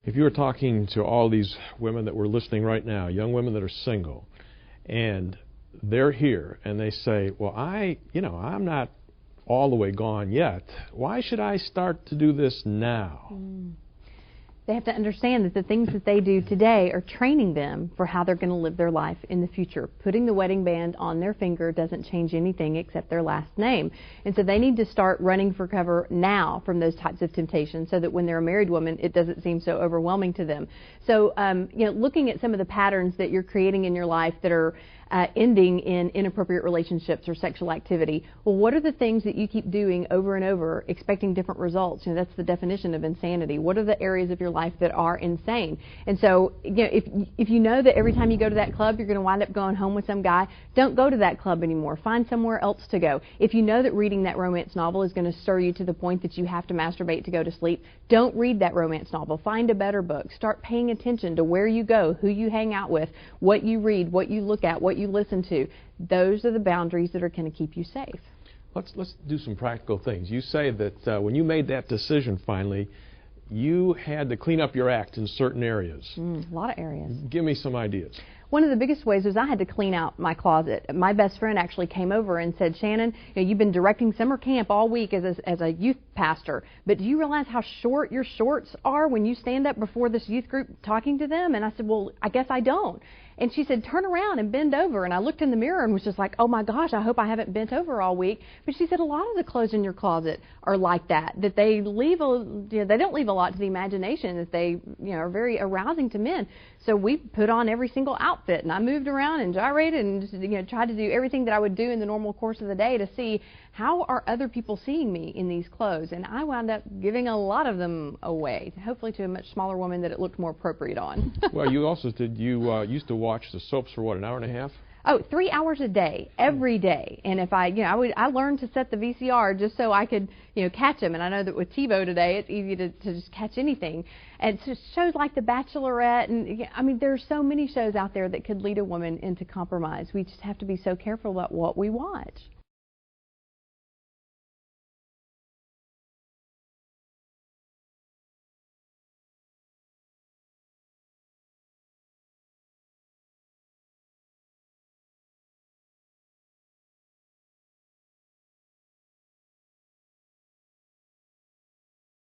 If you were talking to all these women that were listening right now, young women that are single, and they're here and they say, well, I'm not all the way gone yet. Why should I start to do this now? They have to understand that the things that they do today are training them for how they're going to live their life in the future. Putting the wedding band on their finger doesn't change anything except their last name. And so they need to start running for cover now from those types of temptations so that when they're a married woman, it doesn't seem so overwhelming to them. So, looking at some of the patterns that you're creating in your life that are ending in inappropriate relationships or sexual activity. Well, what are the things that you keep doing over and over, expecting different results? That's the definition of insanity. What are the areas of your life that are insane? And so, if you know that every time you go to that club, you're going to wind up going home with some guy, don't go to that club anymore. Find somewhere else to go. If you know that reading that romance novel is going to stir you to the point that you have to masturbate to go to sleep, don't read that romance novel. Find a better book. Start paying attention to where you go, who you hang out with, what you read, what you look at, what you listen to. Those are the boundaries that are going to keep you safe. Let's do some practical things. You say that when you made that decision finally, you had to clean up your act in certain areas. A lot of areas. Give me some ideas. One of the biggest ways was I had to clean out my closet. My best friend actually came over and said, Shannon, you've been directing summer camp all week as a youth pastor, but do you realize how short your shorts are when you stand up before this youth group talking to them? And I said, well, I guess I don't. And she said, turn around and bend over. And I looked in the mirror and was just like, oh my gosh, I hope I haven't bent over all week. But she said a lot of the clothes in your closet are like that they leave they don't leave a lot to the imagination, that they are very arousing to men. So we put on every single outfit, and I moved around and gyrated and tried to do everything that I would do in the normal course of the day to see how are other people seeing me in these clothes. And I wound up giving a lot of them away, hopefully to a much smaller woman that it looked more appropriate on. Well, you also used to watch the soaps for an hour and a half? Oh, 3 hours a day, every day. And if I learned to set the VCR just so I could, catch them. And I know that with TiVo today, it's easy to just catch anything. And so shows like The Bachelorette, and there are so many shows out there that could lead a woman into compromise. We just have to be so careful about what we watch.